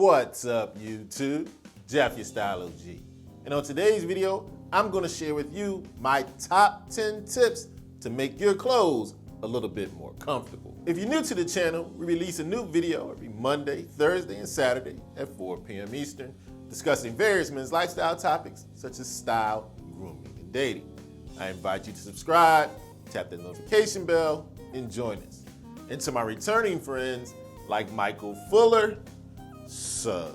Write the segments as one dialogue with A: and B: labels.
A: What's up, YouTube? Jeff, your Style O.G. And on today's video, I'm going to share with you my top 10 tips to make your clothes a little bit more comfortable. If you're new to the channel, we release a new video every Monday, Thursday, and Saturday at 4 p.m. Eastern, discussing various men's lifestyle topics such as style, grooming, and dating. I invite you to subscribe, tap the notification bell, and join us. And to my returning friends like Michael Fuller, salute.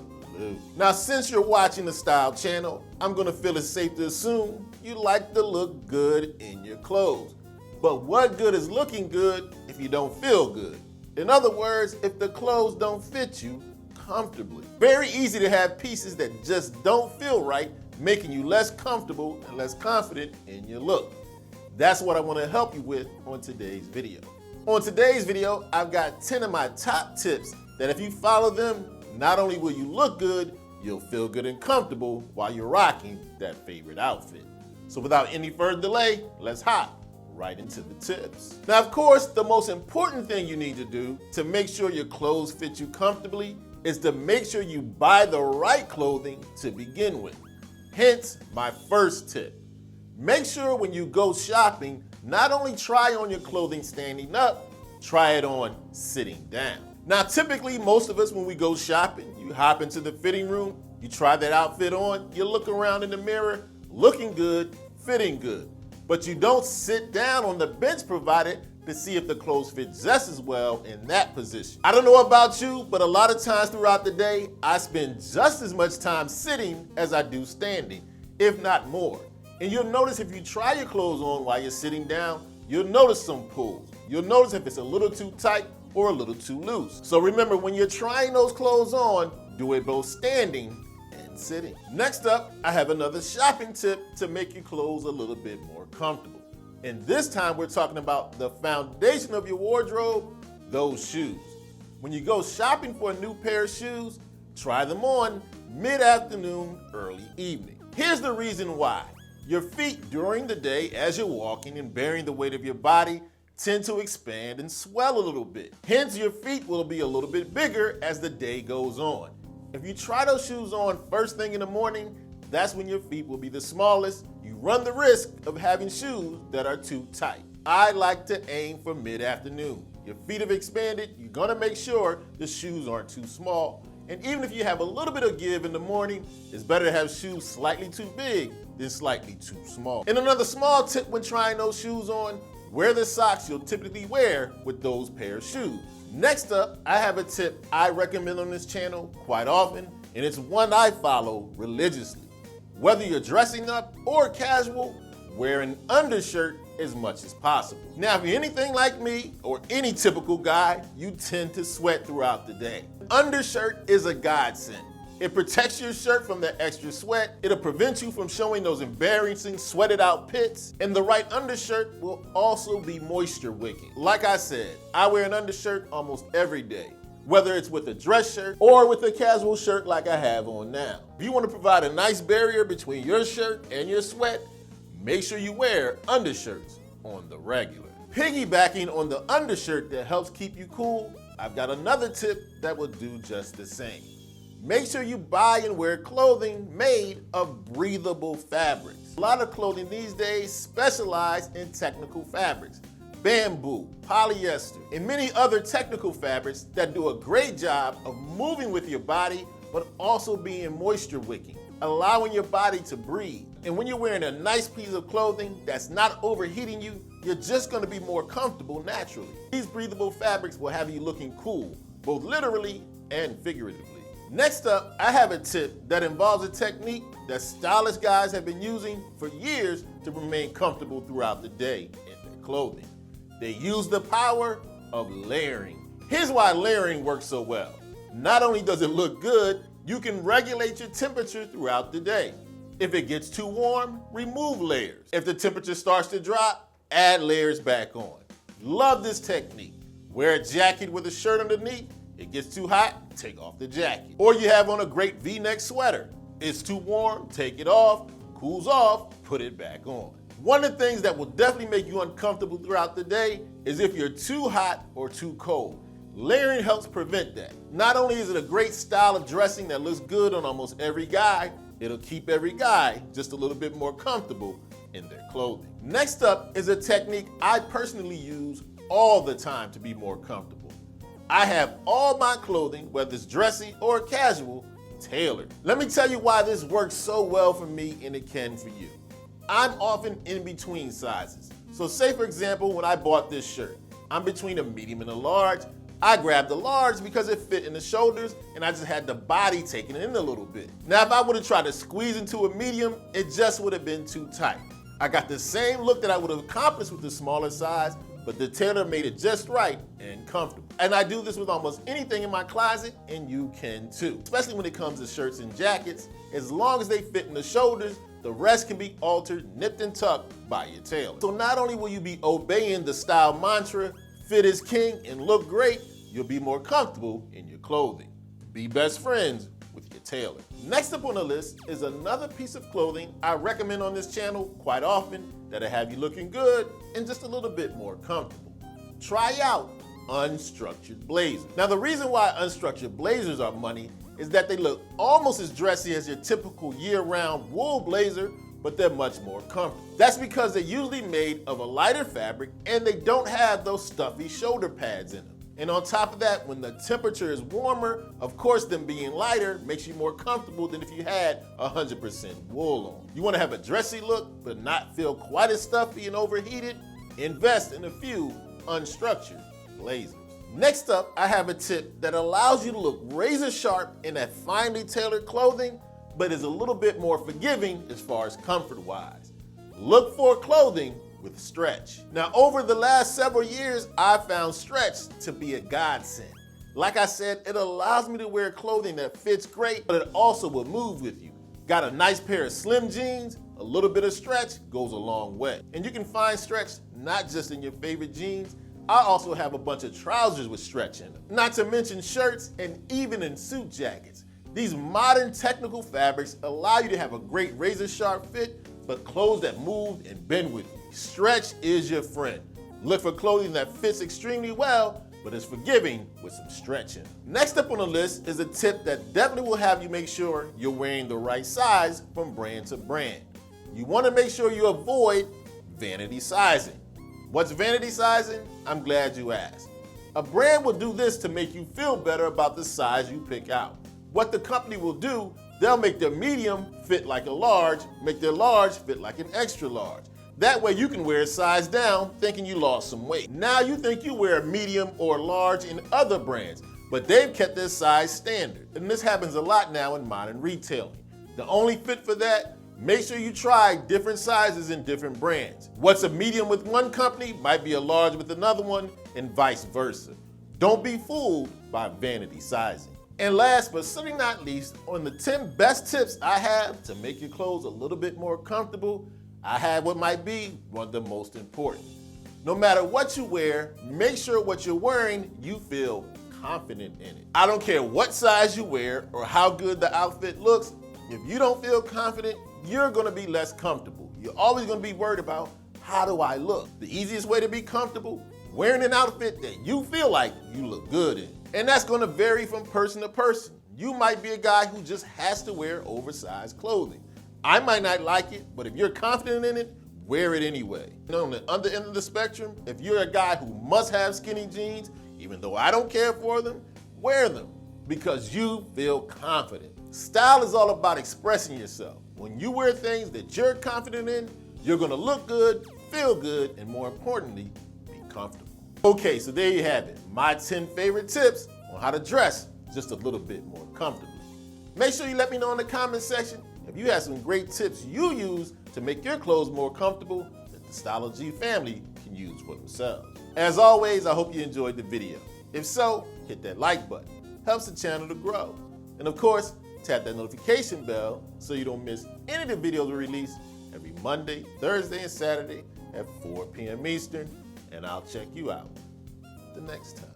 A: Now, since you're watching the Style channel, I'm gonna feel it's safe to assume you like to look good in your clothes. But what good is looking good if you don't feel good? In other words, if the clothes don't fit you comfortably. Very easy to have pieces that just don't feel right, making you less comfortable and less confident in your look. That's what I want to help you with on today's video. On today's video, I've got 10 of my top tips that if you follow them, not only will you look good, you'll feel good and comfortable while you're rocking that favorite outfit. So without any further delay, let's hop right into the tips. Now, of course, the most important thing you need to do to make sure your clothes fit you comfortably is to make sure you buy the right clothing to begin with. Hence, my first tip. Make sure when you go shopping, not only try on your clothing standing up, try it on sitting down. Now, typically, most of us, when we go shopping, you hop into the fitting room, you try that outfit on, you look around in the mirror, looking good, fitting good. But you don't sit down on the bench provided to see if the clothes fit just as well in that position. I don't know about you, but a lot of times throughout the day, I spend just as much time sitting as I do standing, if not more. And you'll notice if you try your clothes on while you're sitting down, you'll notice some pulls. You'll notice if it's a little too tight or a little too loose. So remember, when you're trying those clothes on, do it both standing and sitting. Next up, I have another shopping tip to make your clothes a little bit more comfortable. And this time we're talking about the foundation of your wardrobe, those shoes. When you go shopping for a new pair of shoes, try them on mid-afternoon, early evening. Here's the reason why. Your feet during the day as you're walking and bearing the weight of your body tend to expand and swell a little bit. Hence, your feet will be a little bit bigger as the day goes on. If you try those shoes on first thing in the morning, that's when your feet will be the smallest. You run the risk of having shoes that are too tight. I like to aim for mid-afternoon. Your feet have expanded, you're gonna make sure the shoes aren't too small. And even if you have a little bit of give in the morning, it's better to have shoes slightly too big than slightly too small. And another small tip when trying those shoes on, wear the socks you'll typically wear with those pair of shoes. Next up, I have a tip I recommend on this channel quite often, and it's one I follow religiously. Whether you're dressing up or casual, wear an undershirt as much as possible. Now, if you're anything like me or any typical guy, you tend to sweat throughout the day. Undershirt is a godsend. It protects your shirt from the extra sweat. It'll prevent you from showing those embarrassing sweated out pits. And the right undershirt will also be moisture wicking. Like I said, I wear an undershirt almost every day, whether it's with a dress shirt or with a casual shirt like I have on now. If you want to provide a nice barrier between your shirt and your sweat, make sure you wear undershirts on the regular. Piggybacking on the undershirt that helps keep you cool, I've got another tip that will do just the same. Make sure you buy and wear clothing made of breathable fabrics. A lot of clothing these days specialize in technical fabrics. Bamboo, polyester, and many other technical fabrics that do a great job of moving with your body, but also being moisture wicking, allowing your body to breathe. And when you're wearing a nice piece of clothing that's not overheating you, you're just gonna be more comfortable naturally. These breathable fabrics will have you looking cool, both literally and figuratively. Next up, I have a tip that involves a technique that stylish guys have been using for years to remain comfortable throughout the day in their clothing. They use the power of layering. Here's why layering works so well. Not only does it look good, you can regulate your temperature throughout the day. If it gets too warm, remove layers. If the temperature starts to drop, add layers back on. Love this technique. Wear a jacket with a shirt underneath. It gets too hot, take off the jacket. Or you have on a great V-neck sweater. It's too warm, take it off. Cools off, put it back on. One of the things that will definitely make you uncomfortable throughout the day is if you're too hot or too cold. Layering helps prevent that. Not only is it a great style of dressing that looks good on almost every guy, it'll keep every guy just a little bit more comfortable in their clothing. Next up is a technique I personally use all the time to be more comfortable. I have all my clothing, whether it's dressy or casual, tailored. Let me tell you why this works so well for me and it can for you. I'm often in between sizes. So say for example, when I bought this shirt, I'm between a medium and a large. I grabbed the large because it fit in the shoulders and I just had the body taken in a little bit. Now if I would have tried to squeeze into a medium, it just would have been too tight. I got the same look that I would have accomplished with the smaller size, but the tailor made it just right and comfortable. And I do this with almost anything in my closet, and you can too. Especially when it comes to shirts and jackets. As long as they fit in the shoulders, the rest can be altered, nipped and tucked by your tailor. So not only will you be obeying the style mantra, fit is king, and look great, you'll be more comfortable in your clothing. Be best friends with your tailor. Next up on the list is another piece of clothing I recommend on this channel quite often that'll have you looking good and just a little bit more comfortable. Try out Unstructured Blazer. Now the reason why Unstructured Blazers are money is that they look almost as dressy as your typical year-round wool blazer, but they're much more comfortable. That's because they're usually made of a lighter fabric and they don't have those stuffy shoulder pads in them. And on top of that, when the temperature is warmer, of course them being lighter makes you more comfortable than if you had 100% wool on. You wanna have a dressy look, but not feel quite as stuffy and overheated? Invest in a few Unstructured Blazers. Next up, I have a tip that allows you to look razor sharp in that finely tailored clothing, but is a little bit more forgiving as far as comfort-wise. Look for clothing with stretch. Now, over the last several years, I've found stretch to be a godsend. Like I said, it allows me to wear clothing that fits great, but it also will move with you. Got a nice pair of slim jeans, a little bit of stretch goes a long way. And you can find stretch not just in your favorite jeans, I also have a bunch of trousers with stretch in them. Not to mention shirts and even in suit jackets. These modern technical fabrics allow you to have a great razor sharp fit, but clothes that move and bend with you. Stretch is your friend. Look for clothing that fits extremely well, but is forgiving with some stretching. Next up on the list is a tip that definitely will have you make sure you're wearing the right size from brand to brand. You want to make sure you avoid vanity sizing. What's vanity sizing? I'm glad you asked. A brand will do this to make you feel better about the size you pick out. What the company will do, they'll make their medium fit like a large, make their large fit like an extra large. That way you can wear a size down thinking you lost some weight. Now you think you wear a medium or large in other brands, but they've kept their size standard. And this happens a lot now in modern retailing. The only fit for that, make sure you try different sizes in different brands. What's a medium with one company might be a large with another one, and vice versa. Don't be fooled by vanity sizing. And last but certainly not least, on the 10 best tips I have to make your clothes a little bit more comfortable, I have what might be one of the most important. No matter what you wear, make sure what you're wearing, you feel confident in it. I don't care what size you wear or how good the outfit looks, if you don't feel confident, you're gonna be less comfortable. You're always gonna be worried about, how do I look? The easiest way to be comfortable, wearing an outfit that you feel like you look good in. And that's gonna vary from person to person. You might be a guy who just has to wear oversized clothing. I might not like it, but if you're confident in it, wear it anyway. On the other end of the spectrum, if you're a guy who must have skinny jeans, even though I don't care for them, wear them because you feel confident. Style is all about expressing yourself. When you wear things that you're confident in, you're gonna look good, feel good, and more importantly, be comfortable. Okay, so there you have it. My 10 favorite tips on how to dress just a little bit more comfortably. Make sure you let me know in the comment section if you have some great tips you use to make your clothes more comfortable that the Style O.G family can use for themselves. As always, I hope you enjoyed the video. If so, hit that like button. Helps the channel to grow. And of course, tap that notification bell so you don't miss any of the videos we release every Monday, Thursday, and Saturday at 4 p.m. Eastern. And I'll check you out the next time.